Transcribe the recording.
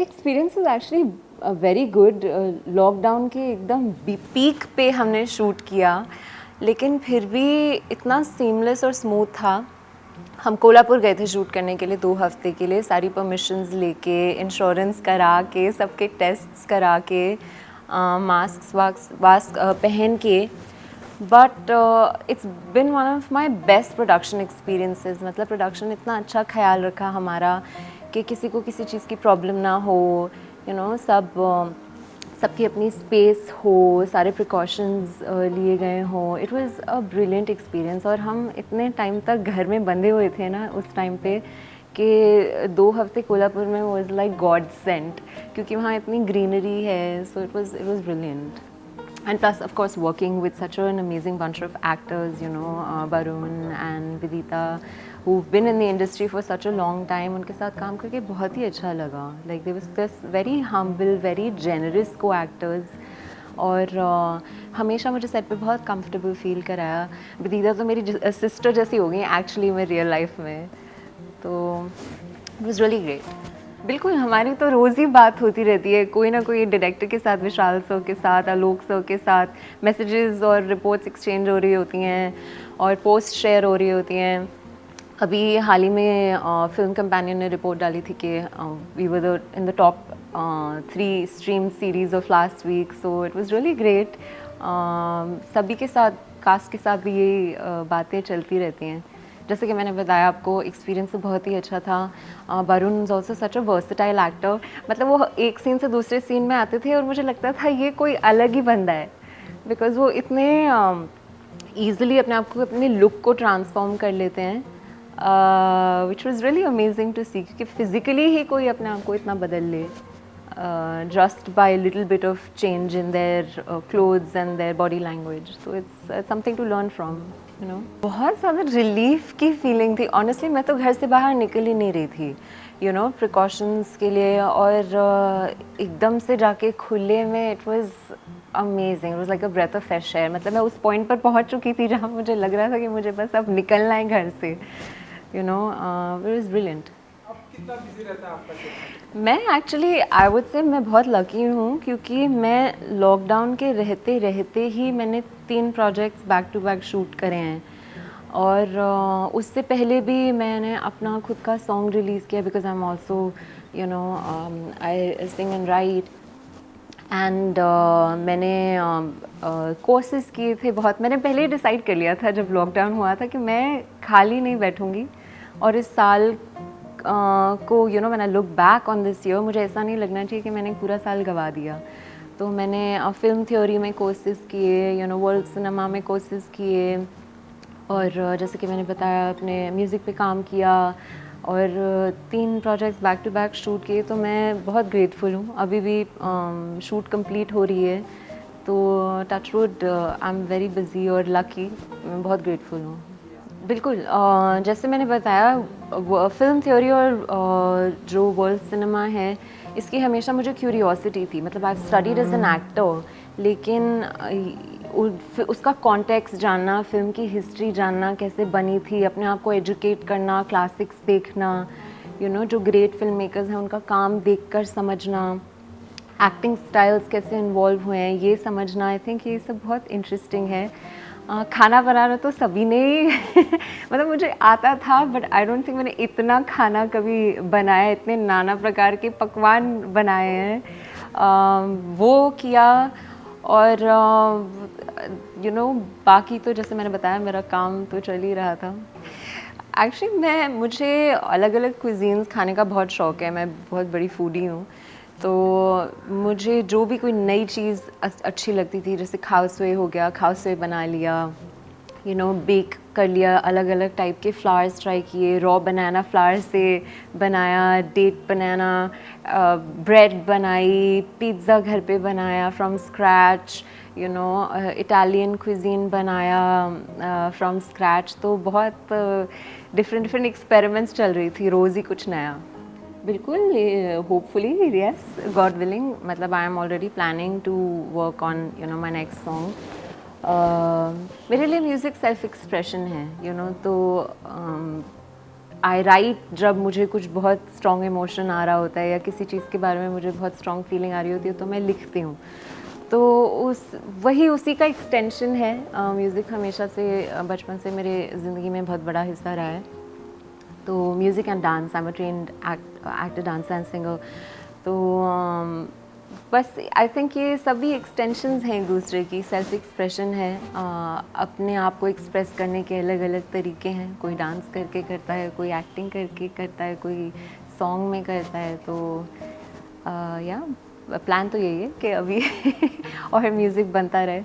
Experience is actually very good. Lockdown के एकदम peak पे हमने शूट किया, लेकिन फिर भी इतना सीमलेस और स्मूथ था। हम कोल्हापुर गए थे शूट करने के लिए 2 हफ्ते के लिए, सारी परमिशंस लेके, इंश्योरेंस करा के, सबके टेस्ट्स करा के, मास्क पहन के। But it's been one of my best production experiences. मतलब प्रोडक्शन इतना अच्छा ख्याल रखा हमारा कि किसी को किसी चीज़ की प्रॉब्लम ना हो, सबकी अपनी स्पेस हो, सारे प्रिकॉशंस लिए गए हों। It was a brilliant experience. और हम इतने टाइम तक घर में बंधे हुए थे ना उस टाइम पे कि 2 हफ्ते कोल्हापुर में वाज लाइक गॉड सेंट, क्योंकि वहाँ इतनी ग्रीनरी है। सो it was brilliant. And plus, of course, working with such an amazing bunch of actors, Barun and Vidita, who've been in the industry for such a long time, उनके साथ काम करके बहुत ही अच्छा लगा. Like there was this very humble, very generous co-actors. और हमेशा मुझे सेट पे बहुत कंफर्टेबल फील कराया. विदिता तो मेरी सिस्टर जैसी हो गई एक्चुअली में रियल लाइफ में. तो इट वाज रियली ग्रेट. बिल्कुल, हमारी तो रोज़ ही बात होती रहती है, कोई ना कोई डायरेक्टर के साथ, विशाल सर के साथ, आलोक सर के साथ मैसेजेस और रिपोर्ट्स एक्सचेंज हो रही होती हैं और पोस्ट शेयर हो रही होती हैं. अभी हाल ही में फिल्म कंपेनियन ने रिपोर्ट डाली थी कि we were in the top 3 stream series of last week. So it was really great. सभी के साथ, कास्ट के साथ भी यही बातें चलती रहती हैं. जैसे कि मैंने बताया आपको, एक्सपीरियंस तो बहुत ही अच्छा था. Varun is also such a versatile actor. मतलब वो एक सीन से दूसरे सीन में आते थे और मुझे लगता था ये कोई अलग ही बंदा है, बिकॉज़ वो इतने ईज़िली अपने आप को, अपने लुक को ट्रांसफॉर्म कर लेते हैं, which was really amazing to see. क्योंकि फिज़िकली ही कोई अपने आप को इतना बदल ले, just by a little bit of change in their clothes and their body language. So it's something to learn from. बहुत ज़्यादा रिलीफ की फीलिंग थी. ऑनेस्टली मैं तो घर से बाहर निकल ही नहीं रही थी, प्रिकॉशंस के लिए. और एकदम से जाके खुले में, it was amazing. It was like a breath of fresh air. मतलब मैं उस पॉइंट पर पहुंच चुकी थी जहां मुझे लग रहा था कि मुझे बस अब निकलना है घर से. It was brilliant. कितना बिजी रहता है आपका? मैं एक्चुअली, आई वुड से मैं बहुत लकी हूँ, क्योंकि मैं लॉकडाउन के रहते रहते ही मैंने 3 projects back to back shoot करे हैं. और उससे पहले भी मैंने अपना खुद का सॉन्ग रिलीज़ किया, because I am also I sing and right. And मैंने कोर्सेज किए थे बहुत. मैंने पहले ही डिसाइड कर लिया था जब लॉकडाउन हुआ था कि मैं खाली नहीं बैठूँगी. और इस साल को when I look back on this year, मुझे ऐसा नहीं लगना चाहिए कि मैंने पूरा साल गवा दिया. तो मैंने फिल्म थ्योरी में कोर्सेज किए, वर्ल्ड सिनेमा में कोर्सेज किए, और जैसे कि मैंने बताया अपने म्यूज़िक पे काम किया, और 3 projects back to back shoot किए. तो मैं बहुत ग्रेटफुल हूँ. अभी भी शूट कंप्लीट हो रही है. तो touchwood, I am very busy और लकी. मैं बहुत ग्रेटफुल हूँ. बिल्कुल, जैसे मैंने बताया, फिल्म थ्योरी और जो वर्ल्ड सिनेमा है, इसकी हमेशा मुझे क्यूरियोसिटी थी. मतलब I studied as an actor, लेकिन उसका कॉन्टेक्स्ट जानना, फिल्म की हिस्ट्री जानना, कैसे बनी थी, अपने आप को एजुकेट करना, क्लासिक्स देखना, जो ग्रेट फिल्म मेकर्स हैं उनका काम देखकर समझना, एक्टिंग स्टाइल्स कैसे इन्वॉल्व हुए हैं ये समझना. आई थिंक ये सब बहुत इंटरेस्टिंग है. खाना बनाना तो सभी ने मतलब मुझे आता था, बट आई डोंट थिंक मैंने इतना खाना कभी बनाया, इतने नाना प्रकार के पकवान बनाए हैं. वो किया. और बाकी तो जैसे मैंने बताया, मेरा काम तो चल ही रहा था. एक्चुअली मुझे अलग अलग क्विजीन्स खाने का बहुत शौक़ है. मैं बहुत बड़ी फूडी हूँ. तो मुझे जो भी कोई नई चीज़ अच्छी लगती थी, जैसे खाओसुए हो गया, खाओसुए बना लिया, बेक कर लिया, अलग अलग टाइप के फ्लावर्स ट्राई किए. रॉ बनाना फ्लावर से बनाया, डेट बनाना, ब्रेड बनाई, पिज़्ज़ा घर पे बनाया फ्रॉम स्क्रैच, इटालियन क्विजीन बनाया फ्रॉम स्क्रैच. तो बहुत डिफरेंट एक्सपेरिमेंट्स चल रही थी, रोज़ ही कुछ नया. बिल्कुल, होपफुली, यस, गॉड विलिंग. मतलब I am already planning to work on my next song. मेरे लिए म्यूज़िक सेल्फ एक्सप्रेशन है, तो आई राइट जब मुझे कुछ बहुत स्ट्रॉन्ग इमोशन आ रहा होता है या किसी चीज़ के बारे में मुझे बहुत स्ट्रॉन्ग फीलिंग आ रही होती है तो मैं लिखती हूँ। तो उसी का एक्सटेंशन है। म्यूज़िक हमेशा से बचपन से मेरे ज़िंदगी में बहुत बड़ा हिस्सा रहा है। तो music and dance, I am a trained actor, dancer and singer. तो बस आई थिंक ये सभी एक्सटेंशंस हैं एक दूसरे की। सेल्फ एक्सप्रेशन है, अपने आप को एक्सप्रेस करने के अलग अलग तरीके हैं। कोई डांस करके करता है, कोई एक्टिंग करके करता है, कोई सॉन्ग में करता है। तो या प्लान तो यही है कि अभी और म्यूज़िक बनता रहे।